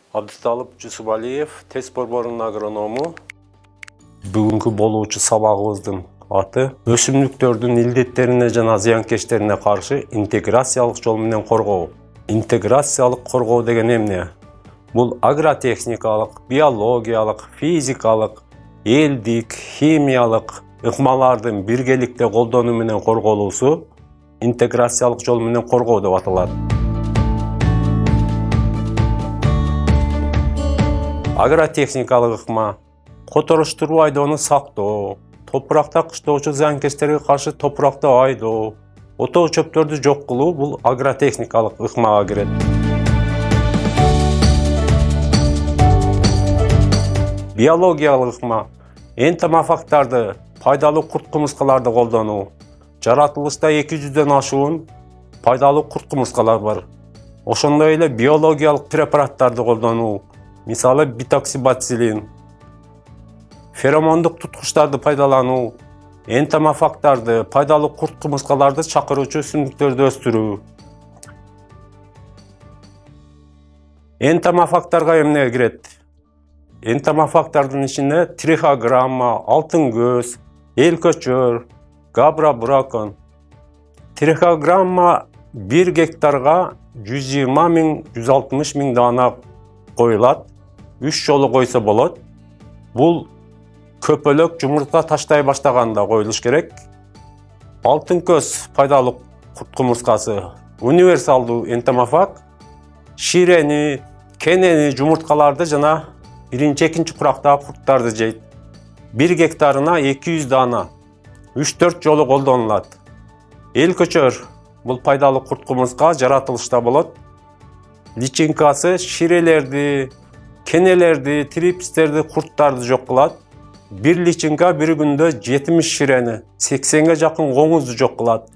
Абдыталып Жусупалиев, тест борборунун агроному. Бүгүнкү болуучу сабагыбыздын аты өсүмдүктөрдүн илдеттерине жана зыянкечтерине каршы интеграциялык жол менен коргоо. Интеграциялык коргоо деген эмне? Бул агротехникалык, биологиялык, физикалык, элдик, химиялык ыкмалардын биргеликте колдонуу менен корголуусу интеграциялык жол менен коргоо деп аталат. Агротехникалык ыкма которуштуруу айдоону сактоо, топуракта кыштоочу зыянкечтерге каршы топуракты айдоо, отоо чөптөрдү жок кылуу бул агротехникалык ыкмага кирет. Биологиялык ыкма энтомофагтарды, пайдалуу курт-кумурскаларды колдонуу. Жаратылышта 200дөн ашуун пайдалуу курт-кумурскалар бар. Ошондой эле биологиялык препараттарды колдонуу, мисалы битоксибацилин, феромондук туткучтарды пайдалануу, энтомофагтарды, пайдалуу курт-кумурскаларды чакыруучу өсүмдүктөрдү өстүрүү. Энтомофагтарга эмне кирет? Энтомофагтардын ичинде трихограмма, алтын көз, эл көчөр, габра бракон. Трихограмма 1 гектарга 120 000–160 000 даана коюлат. 3 жолу койсо болот. Бул көпөлөк жумуртка таштай баштаганда коюлуш керек. Алтын көз пайдалуу курт-кумурскасы универсалдуу энтомофаг ширени, кенени, жумурткаларды жана биринчи-экинчи курактагы курттарды жейт. 1 гектарына 200 даана 3-4 жолу колдонулат. Эл көчөр бул пайдалуу курт-кумурска жаратылышта болот. Личинкасы ширелерди, кенелерди, трипстерди, курттарды жок кылат. Bir личинка bir күндө 70 ширени, 80ге жакын коңузду жок кылат.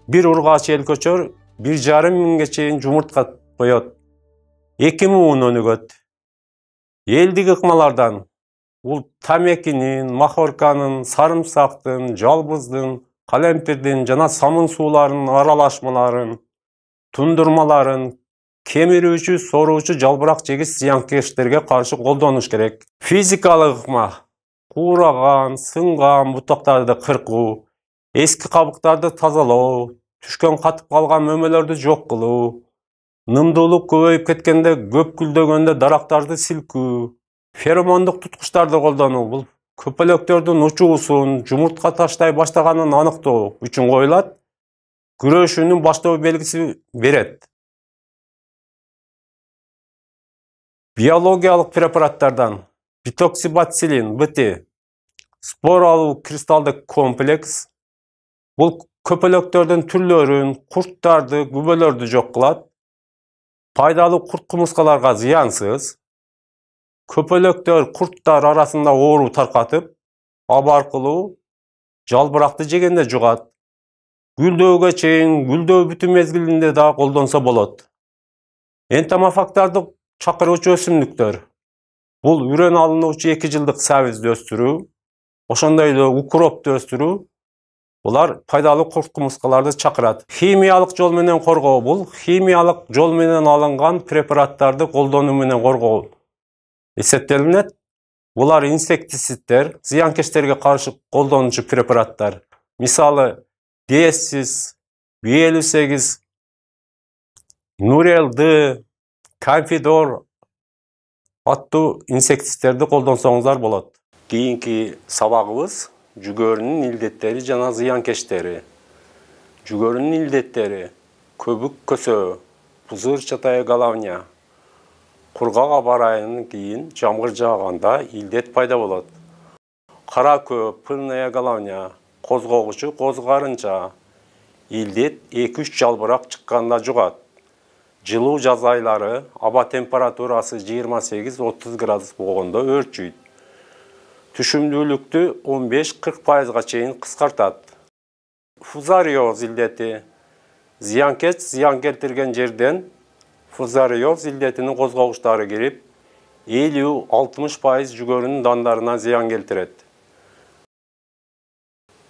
Bir ургач эл көчөр 1,5 миңге чейин жумуртка коет. 2 муун өнүгөт. Элдик ыкмалардан бул тамекинин, махорканын, сарымсактын, жалбыздын, калемпирдин жана самын сууларынын аралашмаларын, тундурмаларын кемирүүчү, соруучу жалбырак жегис зыянкечтерге каршы колдонуш керек. Физикалык ыкма куураган, сынган бутактарды кыркуу, эски кабыктарды тазалоо, түшкөн катып калган мөмөлөрдү жок кылуу, нымдуулук көбөйүп кеткенде, көп гүлдөгөндө дарактарды силкүү, феромондук туткучтарды колдонуу бул көпөлөктөрдүн учуусун, жумуртка таштай баштаганын аныктоо үчүн коюлат. Күрөшүүнүн баштоо белгиси берет. Биологиялык препараттардан битоксибацилин БТ спор алуу кристалдык комплекс бул көпөлөктөрдүн түрлөрүн, курттарды, күбөлөрдү жок кылат. Пайдалуу курт-кумурскаларга зыянсыз. Көпөлөктөр, курттар арасында оору таркатып, аба аркылуу жалбыракты жегенде жугат. Гүлдөөгө чейин, гүлдөө бүтүү мезгилинде да колдонсо болот. Энтомофагтарды чакыруучу өсүмдүктөр бул үрөн алынуучу 2 жылдык сабизди өстүрүү, ошондой эле укропту өстүрүү. Булар пайдалуу курт-кумурскаларды чакырат. Химиялык жол менен коргоо бул химиялык жол менен алынган препараттарды колдонуу менен коргоо эсептелинет. Булар инсектицидтер, зыянкечтерге каршы колдонуучу препараттар. Мисалы Десис, B58, Нурел-Д, Камфидор аттуу инсектицидтерди колдонсоңуздар болот. Кийинки сабагыбыз жүгөрүнүн илдеттери жана зыянкечтери. Жүгөрүнүн илдеттери көбүк көсөө, пузырь чатая головня. Кургак аба ырайынан кийин жамгыр жааганда илдет пайда болот. Кара көп, пыльная головня, козгогучу козгарынча. Илдет 2-3 жалбырак чыкканда жугат. Жылуу жаз айлары аба температурасы 28–30 градус болгондо өрчүйт. Түшүмдүүлүктү 15–40% чейин кыскартат. Фузариоз илдети зыянкеч зыян келтирген жерден фузариоз илдетинин козгогучтары кирип 50–60% жүгөрүнүн дандарына зыян келтирет.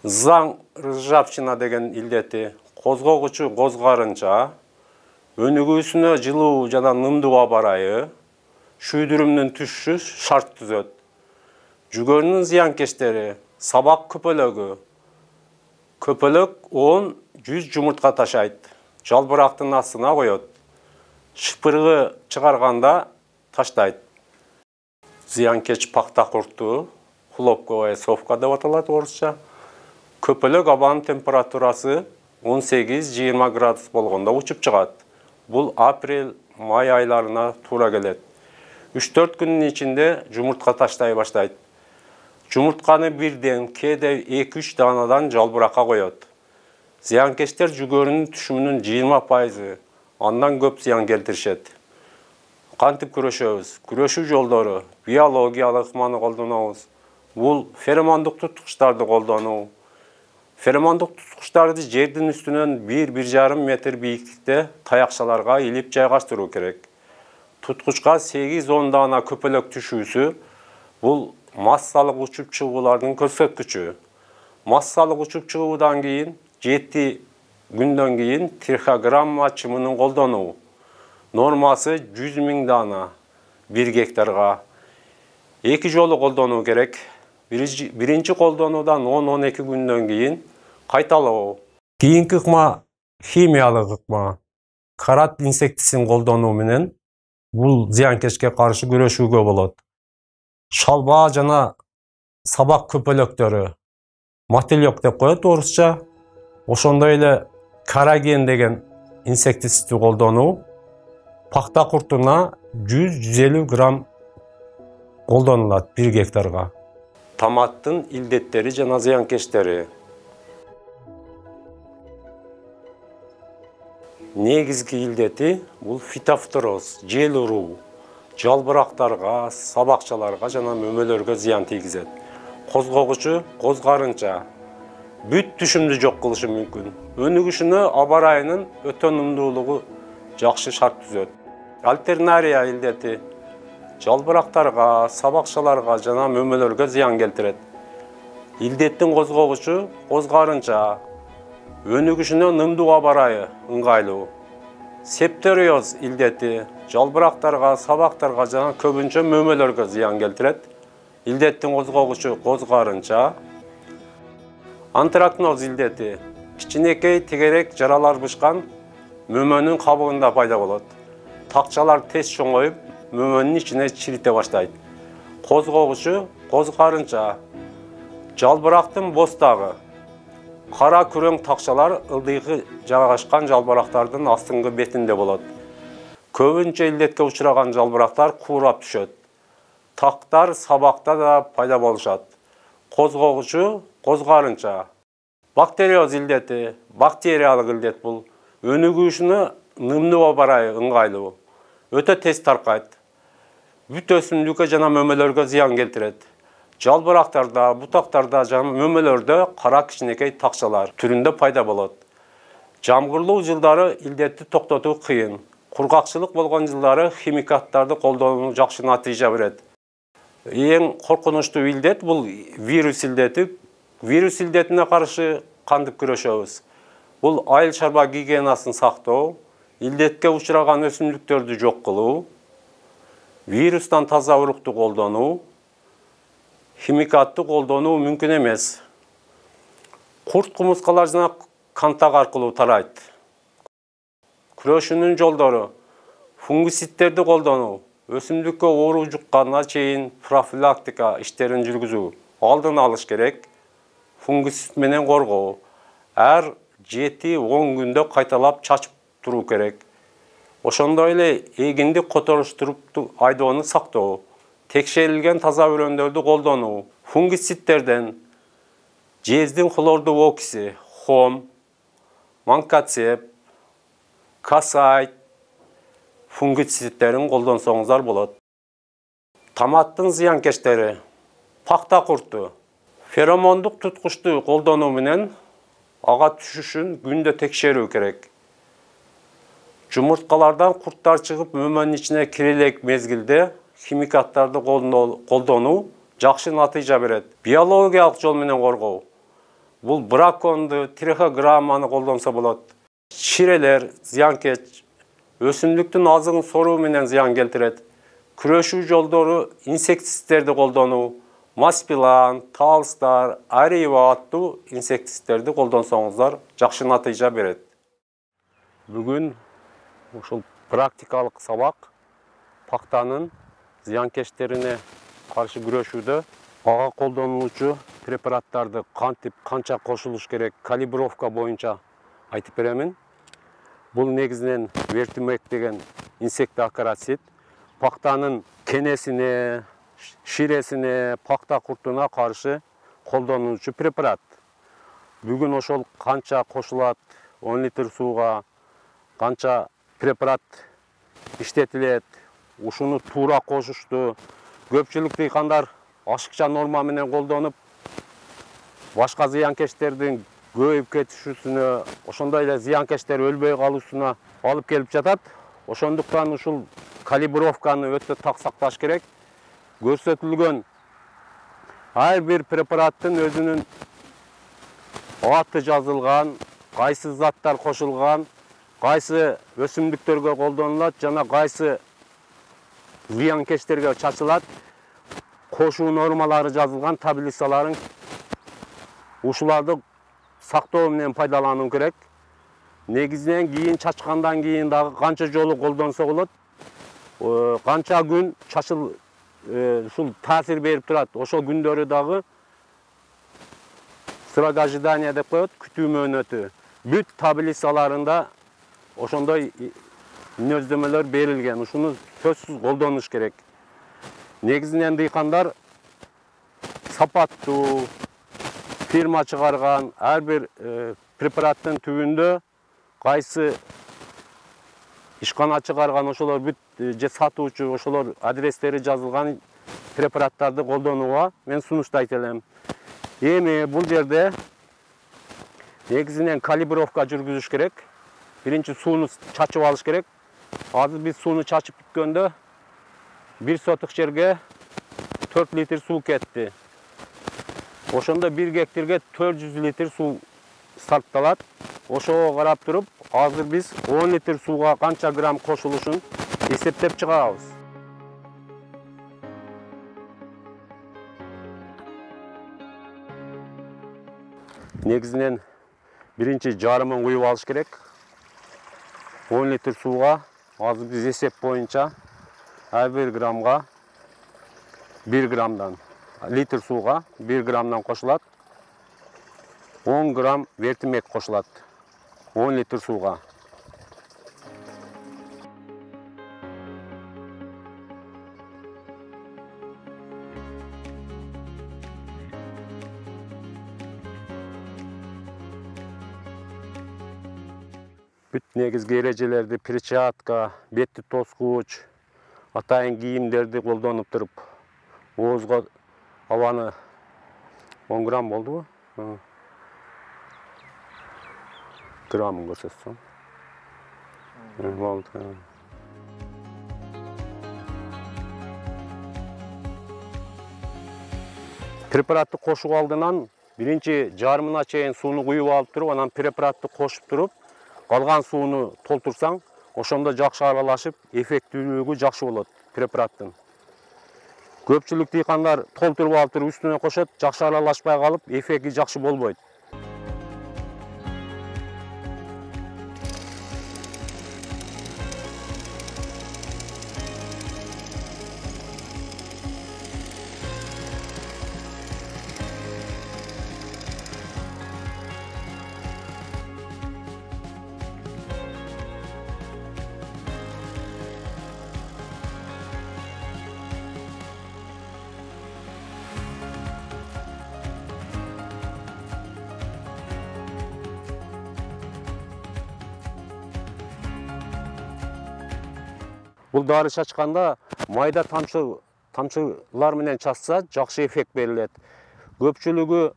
Заң ржавчина деген илдети козгогучу козгарынча, өнүгүүсүнө жылуу жана нымдуу аба ырайы, şüydürümünün түшүшү шарт түзөт. Жүгөрүнүн зыянкечтери сабак көпөлөгү. Көпөлөк 10-100 жумуртка ташайт. Жалбырактын астына коет. Шыпыргы чыгарганда таштайт. Зыянкеч пакта курту, хлопковая совка деп аталат орусча. Көпөлөк абанын температурасы 18-20 градус болгондо учуп чыгат. Бул апрель-май айларына туура келет. 3-4 күнүн ичинде жумуртка таштай баштайт. Жумуртканы бирден, кээде 2-3 данадан жалбыракка коет. Зыянкечтер жүгөрүнүн түшүмүнүн 20%, андан көп зыян келтиришет. Кантип күрөшөбүз? Күрөшүү жолдору: биологиялык ыкманы колдонобуз. Бул феромондук туткучтарды колдонуу. Феромондук туткучтарды жердин үстүнөн 1-1,5 метр бийиктикте таякчаларга илип жайгаштыруу керек. Туткучка 8-10 дана көпөлөк түшүүсү бул массалык учуп чыгуулардын көрсөткүчү. Массалык учуп чыгуудан кийин 7 күндөн кийин трихограмма чымынын колдонуу. Нормасы 100 000 дана 1 гектарга. 2 жолу колдонуу керек. Биринчи колдонуудан 10-12 күндөн кийин кайталоо. Кийинки ыкма химиялык ыкма. Карат инсектисин колдонуу менен бул зыянкечке каршы күрөшүүгө болот. Шалба жана сабак көпөлөктөрү, мотылек деп коет орусча. Ошондой эле караген деген инсектисти колдонуу. Пакта куртуна 100-150 грамм колдонулат 1 гектарга. Томаттын илдеттери жана зыянкечтери. Негизги илдети бул фитофтороз, жел уруу. Жалбырактарга, сабакчаларга жана мөмөлөргө зыян тийгизет. Козгогучу козгарынча бүт түшүмдү жок кылышы мүмкүн. Өнүгүшүнө аба ырайынын өтө нымдуулугу жакшы шарт түзөт. Альтернария илдети жалбырактарга, сабакчаларга жана мөмөлөргө зыян келтирет. Илдеттин козгогучу козгарынча, өнүгүшүнө нымдуу аба ырайы ыңгайлуу. Септориоз илдети жалбырактарга, сабактарга жана көбүнчө мөмөлөргө зыян келтирет. Илдеттин козгогучу козгарынча. Антракноз илдети кичинекей тегерек жаралар бышкан мөмөнүн кабыгында пайда болот. Такчалар тез чоңоюп, мөмөнүн ичине чирите баштайт. Козгогучу козгарынча. Жалбырактын бостагы. Кара күрөң такчалар ылдыйкы жайгашкан жалбырактардын астыңкы бетинде болот. Көбүнчө илдетке учураган жалбырактар куурап түшөт. Тактар сабакта да пайда болушат. Козгогучу козгарынча. Бактериоз илдети, бактериялык илдет бул. Өнүгүшүнө нымдуу аба ырайы ыңгайлуу. Өтө тез таркайт. Бүт өсүмдүккө жана мөмөлөргө зыян келтирет. Жалбырактарда, бутактарда жана мөмөлөрдө кара кичинекей такчалар түрүндө пайда болот. Жамгырлуу жылдары илдетти токтотуу кыйын. Кургакчылык болгон жылдары химикаттарды колдонуу жакшы натыйжа берет. Эң коркунучтуу илдет бул вирус илдети. Вирус илдетине каршы кантип күрөшөбүз? Бул айыл чарба гигиенасын сактоо, илдетке учураган өсүмдүктөрдү жок кылуу, вирустан таза урукту колдонуу, химикатты колдонуу мүмкүн эмес. Курт кумурскалар жана кантак аркылуу тарайт. Күрөшүүнүн жолдору: фунгицидтерди колдонуу, өсүмдүккө оору жукканга чейин профилактика иштерин жүргүзүү, алдын алыш керек. Фунгицид менен коргоо. Ар 7-10 күндө кайталап чачып туруу керек. Ошондой эле эгинди которуштуруп айдоону сактоо, текшерилген таза өрөөндөрдү колдонуу. Фунгицидтерден жездин хлордуу окиси, хом, манкацеп, касайт фунгицидтерин колдонсоңуздар болот. Томаттын зыянкечтери: пакта курту. Феромондук туткучту колдонуу менен ага түшүшүн күндө текшерүү керек. Жумурткалардан курттар чыгып мөмөнүн ичине кире элек мезгилде химикаттарды колдонуу жакшы натыйжа берет. Биологиялык жол менен коргоо. Бул браконду, трихограмманы колдонсо болот. Чирелер, зыянкеч, өсүмдүктүн азыгын соруу менен зыян келтирет. Күрөшүү жолдору инсектицидтерди колдонуу, Маспилан, Талстар, Арива аттуу инсектицидтерди колдонсоңуздар жакшы натыйжа берет. Бүгүн ушул практикалык сабак пактанын зыянкечтерине каршы күрөшүүдө ага колдонулуучу препараттарды кантип канча кошулуш керек, калибровка боюнча айтып беремин. Бул негизинен вертимек деген инсектоакарицид пактанын кенесине, ширесине, пакта куртуна каршы колдонулуучу препарат. Бүгүн ошол канча кошулат 10 литр сууга, канча препарат иштетилет, ушуну туура кошушту. Көпчүлүк дыйкандар ашыкча норма менен колдонуп, башка зыянкечтердин көбөйүп кетишүүсүнө, ошондой эле зыянкечтер өлбөй калуусуна алып келип жатат. Ошондуктан ушул калибровканы өтө так сакташ керек. Көрсөтүлгөн ар бир препараттын өзүнүн аты жазылган, кайсы заттар кошулган, кайсы өсүмдүктөргө колдонулат жана кайсы зыянкечтерге чачылат, кошуу нормалары жазылган таблицаларын ушуларды сактоо менен пайдалануу керек. Негизинен кийин чачкандан кийин дагы канча жолу колдонсо болот, канча күн чачыл ушул таасир берип турат. Ошол күндөрү дагы срок ожидания деп коет, күтүү мөөнөтү. Бүт таблицаларында ошондой мүнөздөмөлөр берилген. Ушуну сөзсүз колдонуш керек. Негизинен дыйкандар сапаттуу фирма чыгарган ар бир препараттын түбүндө кайсы ишкана чыгарган ошолор бүт же сатуучу ошолор адрестери жазылган препараттарды колдонууга мен сунуштайт элем. Эми бул жерде негизинен калибровка жүргүзүш керек. Биринчи сууну чачып алыш керек. Азыр биз сууну чачып бүткөндө 1 сотык жерге 4 литр суу кетти. Ошондо 1 гектарга 400 литр суу сарпталат. Ошого карап туруп, азыр биз 10 литр сууга канча грамм кошулушун эсептеп чыгабыз. Негизинен биринчи жарымын куюп алыш керек. 10 литр сууга азыр биз эсеп боюнча ар бир граммга 1 граммдан, литр сууга 1 граммдан кошулат. 10 грамм вертимек кошулат 10 литр сууга. Бүт негизги эрежелерди, перчатка, бетти тоскуч, атайын кийимдерди колдонуп туруп, оозго абаны 10 грамм болдубу? Граммын көрсөтсөм. Болду. Препаратты кошуу алдынан биринчи жарымына чейин сууну куюп алып туруп, анан препаратты кошуп туруп, калган сууну толтурсаң, ошондо жакшы аралашып, эффектүүлүгү жакшы болот препараттын. Көпчүлүк дыйкандар толтуруп алып туруп үстүнө кошот, жакшы аралашпай калып, эффекти жакшы болбойт. Бул дары чачканда майда тамчылар менен чачса жакшы эффект берилет. Көпчүлүгү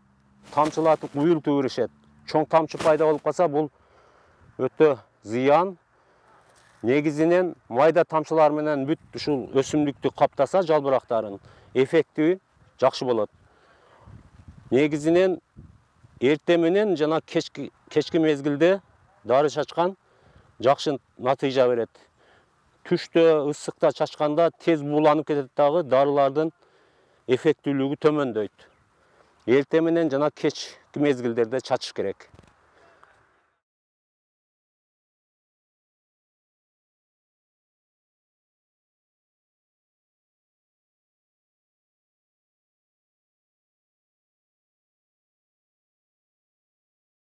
тамчылатып уюлтуп беришет. Чоң тамчы пайда болуп калса, бул өтө зыян. Негизинен майда тамчылар менен бүт ушул өсүмдүктү каптаса, жалбырактарын эффекти жакшы болот. Негизинен эрте менен жана кечки мезгилде дары чачкан жакшы натыйжа берет. түштө ысыкта чачканда тез бууланып кетет дагы, дарылардын эффектүүлүгү төмөндөйт. Эртең менен жана кечки мезгилдерде чачыш керек.